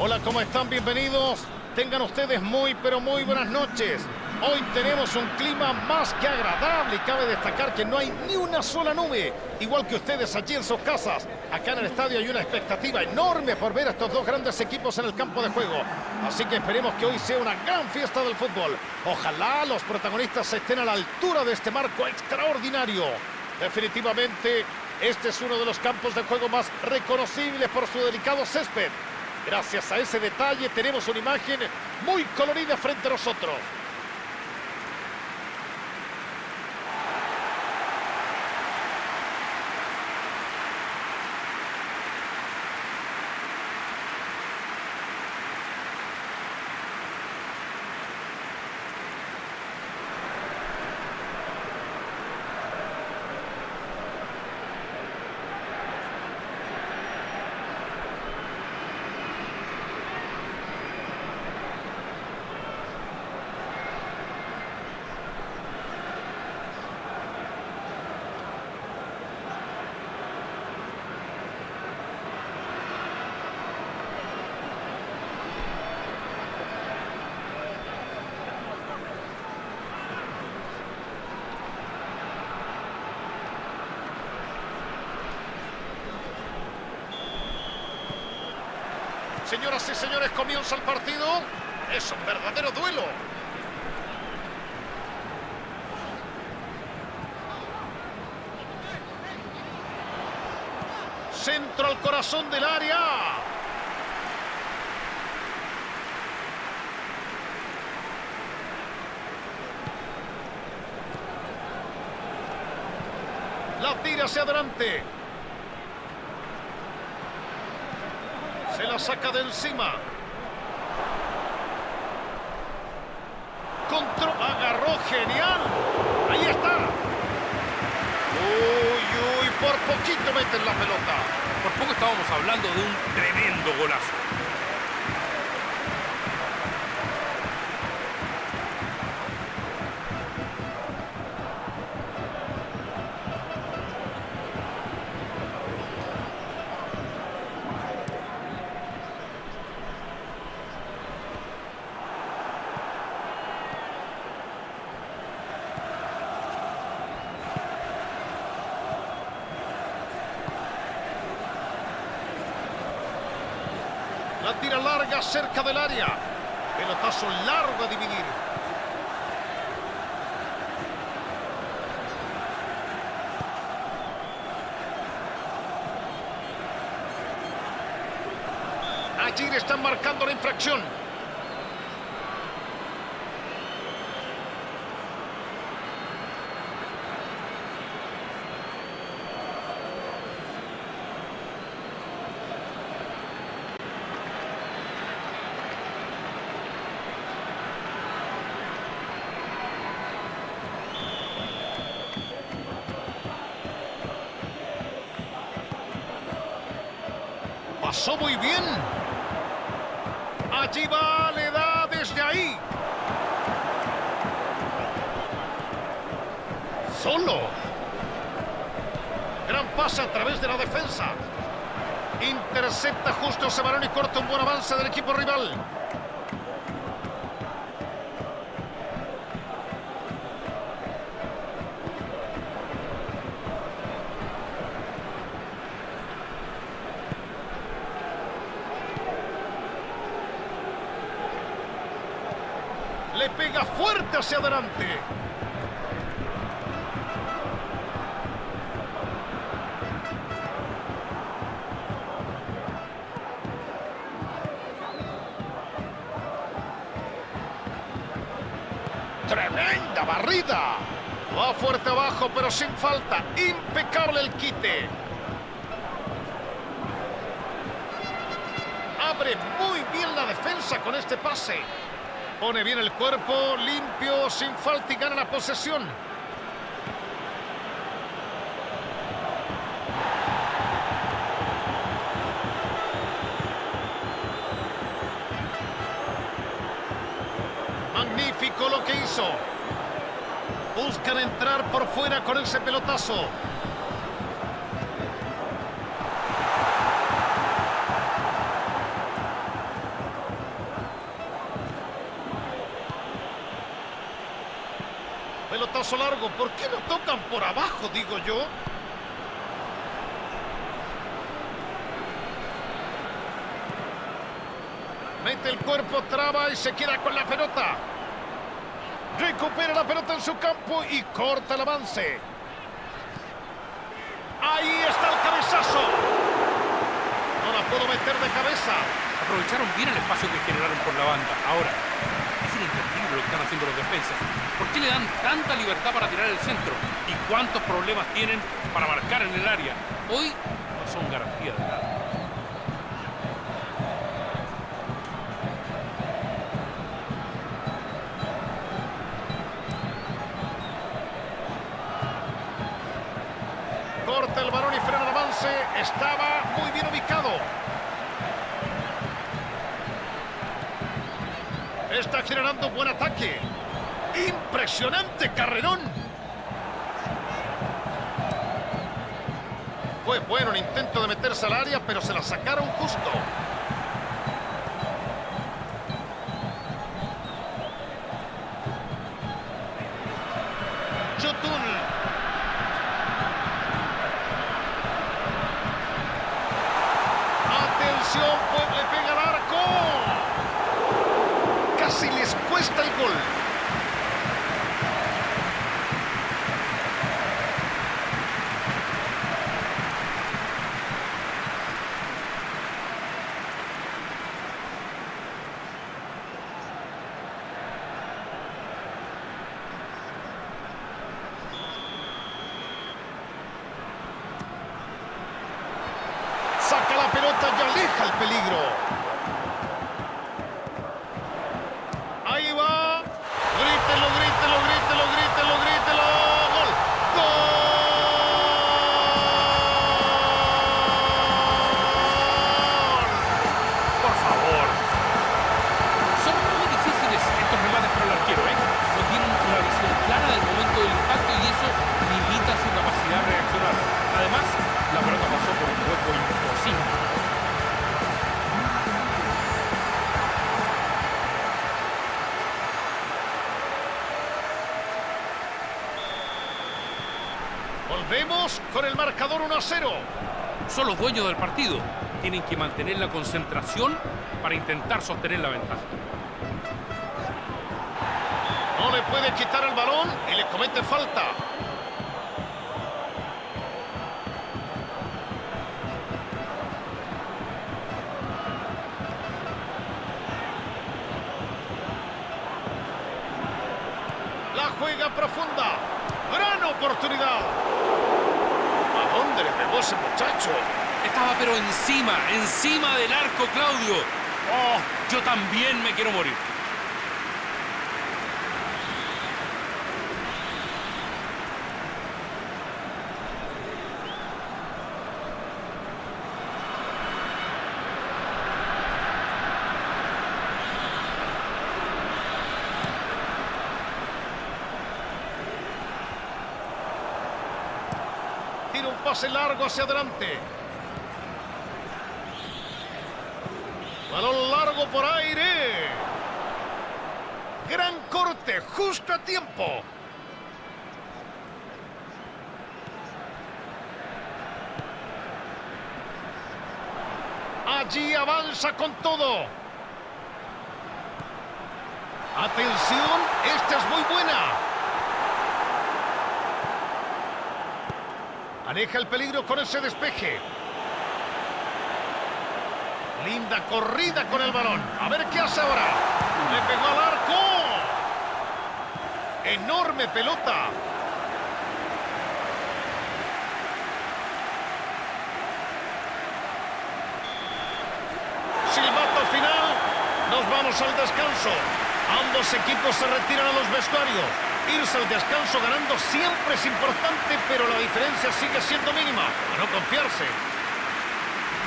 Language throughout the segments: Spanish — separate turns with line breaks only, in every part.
Hola, ¿cómo están? Bienvenidos. Tengan ustedes muy, pero muy buenas noches. Hoy tenemos un clima más que agradable y cabe destacar que no hay ni una sola nube. Igual que ustedes allí en sus casas. Acá en el estadio hay una expectativa enorme por ver a estos dos grandes equipos en el campo de juego. Así que esperemos que hoy sea una gran fiesta del fútbol. Ojalá los protagonistas estén a la altura de este marco extraordinario. Definitivamente, este es uno de los campos de juego más reconocibles por su delicado césped. Gracias a ese detalle tenemos una imagen muy colorida frente a nosotros. Señoras y señores, comienza el partido. Es un verdadero duelo. Centro al corazón del área. La tira hacia adelante. Se la saca de encima. Agarró genial. Ahí está. Uy, por poquito meten la pelota.
Por poco estábamos hablando de un tremendo golazo.
La tira larga cerca del área. Pelotazo largo a dividir. Allí le están marcando la infracción. Pasó muy bien. Allí va, le da desde ahí. Solo. Gran pase a través de la defensa. Intercepta justo ese balón y corta un buen avance del equipo rival. Le pega fuerte hacia adelante. ¡Tremenda barrida! Va fuerte abajo, pero sin falta. Impecable el quite. Abre muy bien la defensa con este pase. Pone bien el cuerpo, limpio, sin falta y gana la posesión. Magnífico lo que hizo. Buscan entrar por fuera con ese pelotazo. pelotazo largo. ¿Por qué no tocan por abajo, digo yo? Mete el cuerpo, traba y se queda con la pelota. Recupera la pelota en su campo y corta el avance. Ahí está el cabezazo. No la puedo meter de cabeza.
Aprovecharon bien el espacio que generaron por la banda. Ahora, es inentendible lo que están haciendo los defensas. ¿Por qué le dan tanta libertad para tirar el centro? ¿Y cuántos problemas tienen para marcar en el área? Hoy no son garantía de nada.
Corta el balón y frena el avance. Estaba muy bien ubicado. Está generando buen ataque. ¡Impresionante carrerón! Fue bueno el intento de meterse al área, pero se la sacaron justo. Yotun. ¡Atención! Pues le pega al arco. Casi les cuesta el gol. Saca la pelota y aleja el peligro. Ahí va. Grítelo, grítelo, grítelo, grítelo, grítelo. ¡Gol! ¡Gol!
Por favor. Son muy difíciles estos remates para el arquero, ¿eh? No tienen una visión clara del momento del impacto y eso limita su capacidad de reaccionar. Además, la pelota pasó por un hueco imposible.
Volvemos con el marcador 1-0.
Son los dueños del partido. Tienen que mantener la concentración para intentar sostener la ventaja.
No le puede quitar el balón y le comete falta. La juega profunda. ¡Gran oportunidad! ¿A dónde le pegó ese muchacho?
Estaba pero encima del arco, Claudio. Oh, yo también me quiero morir.
Tira un pase largo hacia adelante. Balón largo por aire. Gran corte, justo a tiempo. Allí avanza con todo. Atención, esta es muy buena. Aleja el peligro con ese despeje. Linda corrida con el balón. A ver qué hace ahora. Le pegó al arco. Enorme pelota. Silbato final. Nos vamos al descanso. Ambos equipos se retiran a los vestuarios. Irse al descanso ganando siempre es importante, pero la diferencia sigue siendo mínima. A no confiarse.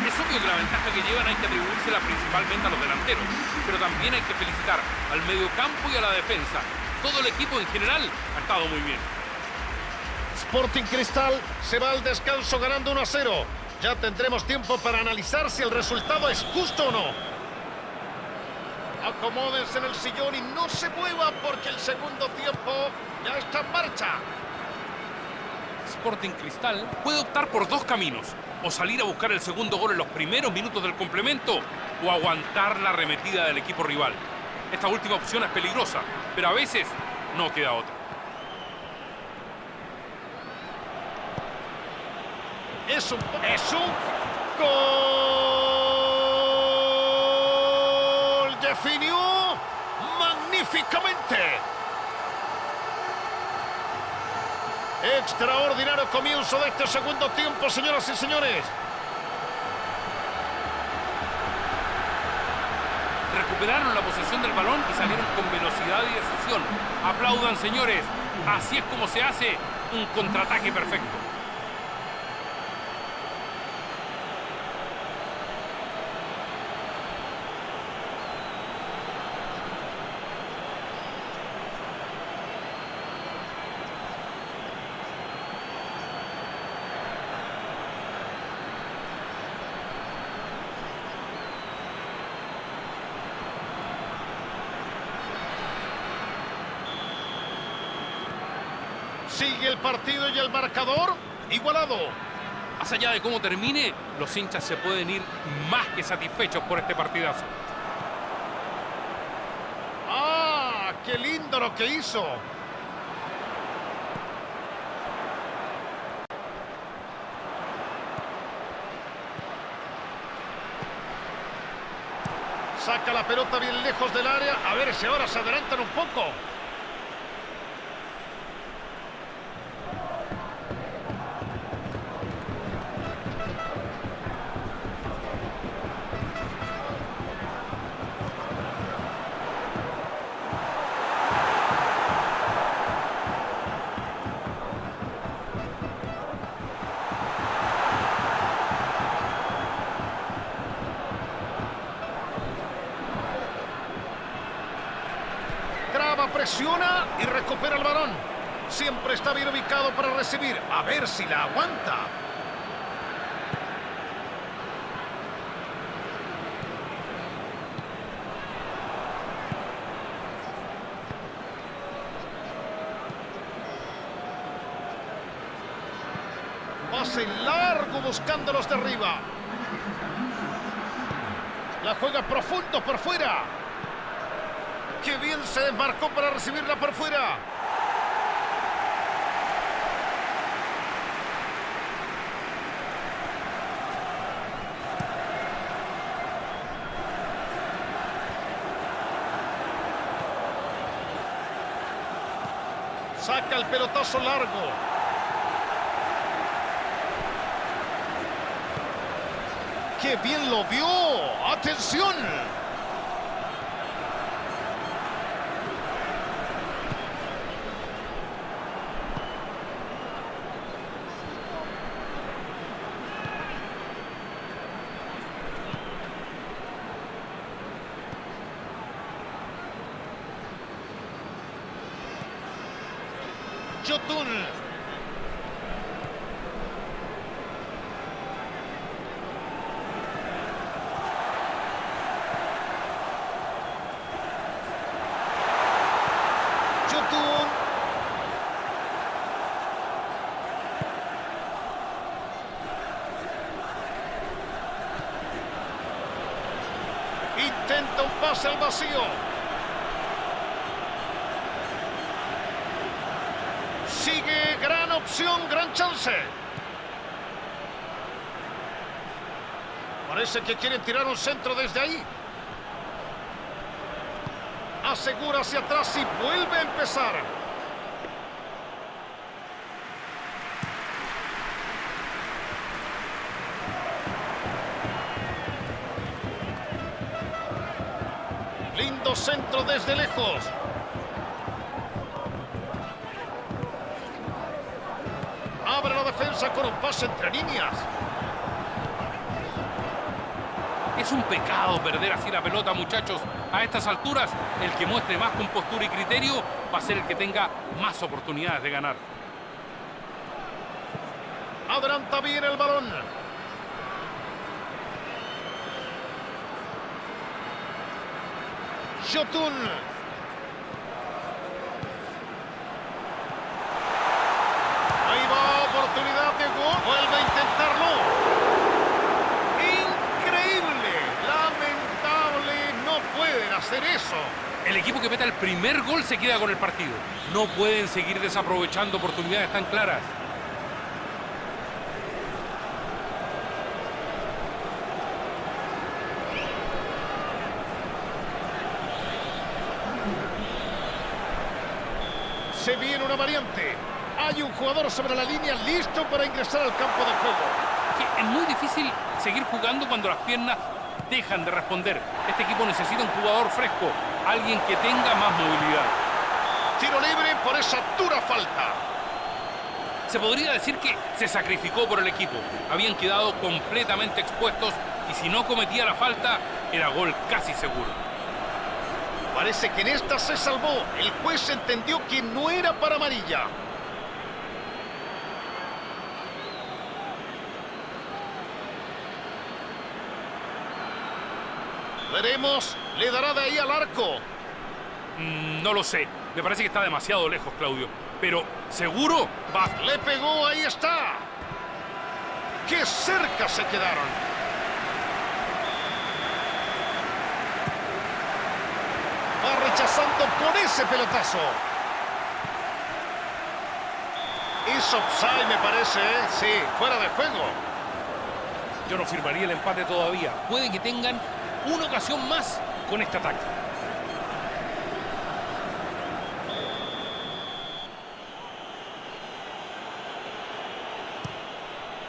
Es obvio que la ventaja que llevan hay que atribuírsela principalmente a los delanteros, pero también hay que felicitar al mediocampo y a la defensa. Todo el equipo en general ha estado muy bien.
Sporting Cristal se va al descanso ganando 1-0. Ya tendremos tiempo para analizar si el resultado es justo o no. Acomódense en el sillón y no se muevan porque el segundo tiempo ya está en marcha.
Sporting Cristal puede optar por dos caminos: o salir a buscar el segundo gol en los primeros minutos del complemento, o aguantar la arremetida del equipo rival. Esta última opción es peligrosa, pero a veces no queda otra.
Es un gol. Definió magníficamente. Extraordinario comienzo de este segundo tiempo, señoras y señores.
Recuperaron la posesión del balón y salieron con velocidad y decisión. Aplaudan, señores. Así es como se hace un contraataque perfecto.
Sigue el partido y el marcador igualado.
Más allá de cómo termine, los hinchas se pueden ir más que satisfechos por este partidazo.
¡Ah! ¡Qué lindo lo que hizo! Saca la pelota bien lejos del área. A ver si ahora se adelantan un poco. Presiona y recupera el balón. Siempre está bien ubicado para recibir. A ver si la aguanta. Pase largo buscándolos de arriba. La juega profundo por fuera. ¡Qué bien se desmarcó para recibirla por fuera! Saca el pelotazo largo. ¡Qué bien lo vio! ¡Atención! Yotun. Yotun. Intenta un pase al vacío. Sigue, gran opción, gran chance. Parece que quieren tirar un centro desde ahí. Asegura hacia atrás y vuelve a empezar. Lindo centro desde lejos. Abre la defensa con un pase entre líneas.
Es un pecado perder así la pelota, muchachos. A estas alturas, el que muestre más compostura y criterio va a ser el que tenga más oportunidades de ganar.
Adelanta bien el balón. Yotun. Ahí va, oportunidad de gol. Vuelve a intentarlo. Increíble. Lamentable. No pueden hacer eso.
El equipo que meta el primer gol se queda con el partido. No pueden seguir desaprovechando oportunidades tan claras.
Se viene una variante. Hay un jugador sobre la línea listo para ingresar al campo de juego.
Es muy difícil seguir jugando cuando las piernas dejan de responder. Este equipo necesita un jugador fresco, alguien que tenga más movilidad.
Tiro libre por esa dura falta.
Se podría decir que se sacrificó por el equipo. Habían quedado completamente expuestos y si no cometía la falta, era gol casi seguro.
Parece que en esta se salvó. El juez entendió que no era para amarilla. Veremos, le dará de ahí al arco.
No lo sé, me parece que está demasiado lejos, Claudio. Pero, ¿seguro? Va.
Le pegó, ahí está. ¡Qué cerca se quedaron! Va rechazando con ese pelotazo. Es offside, me parece, ¿eh? Sí, fuera de juego.
Yo no firmaría el empate todavía. Puede que tengan una ocasión más con este ataque.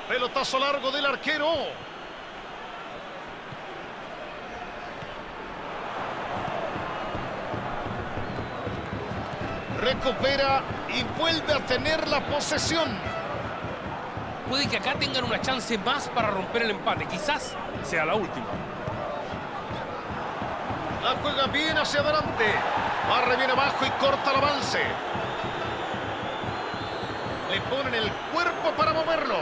Pelotazo largo del arquero. Recupera y vuelve a tener la posesión.
Puede que acá tengan una chance más para romper el empate. Quizás sea la última.
La juega bien hacia adelante. Barre bien abajo y corta el avance. Le ponen el cuerpo para moverlo.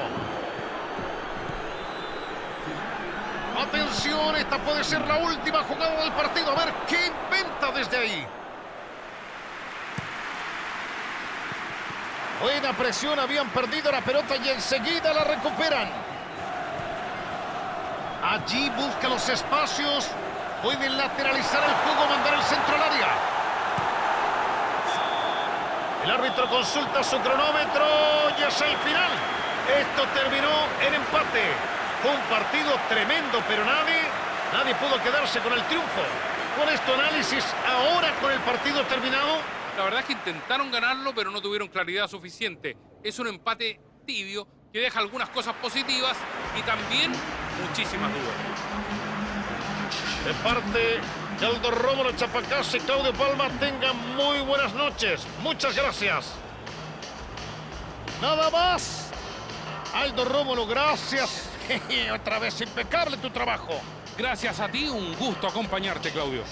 Atención, esta puede ser la última jugada del partido. A ver qué inventa desde ahí. Buena presión, habían perdido la pelota y enseguida la recuperan. Allí busca los espacios. Pueden lateralizar el juego, mandar el centro al área. El árbitro consulta su cronómetro y es el final. Esto terminó en empate. Fue un partido tremendo, pero nadie pudo quedarse con el triunfo. Con este análisis, ahora con el partido terminado.
La verdad es que intentaron ganarlo, pero no tuvieron claridad suficiente. Es un empate tibio que deja algunas cosas positivas y también muchísimas dudas.
De parte de Aldo Rómulo Chapacás y Claudio Palma, tengan muy buenas noches. Muchas gracias. Nada más. Aldo Rómulo, gracias. Otra vez impecable tu trabajo.
Gracias a ti, un gusto acompañarte, Claudio.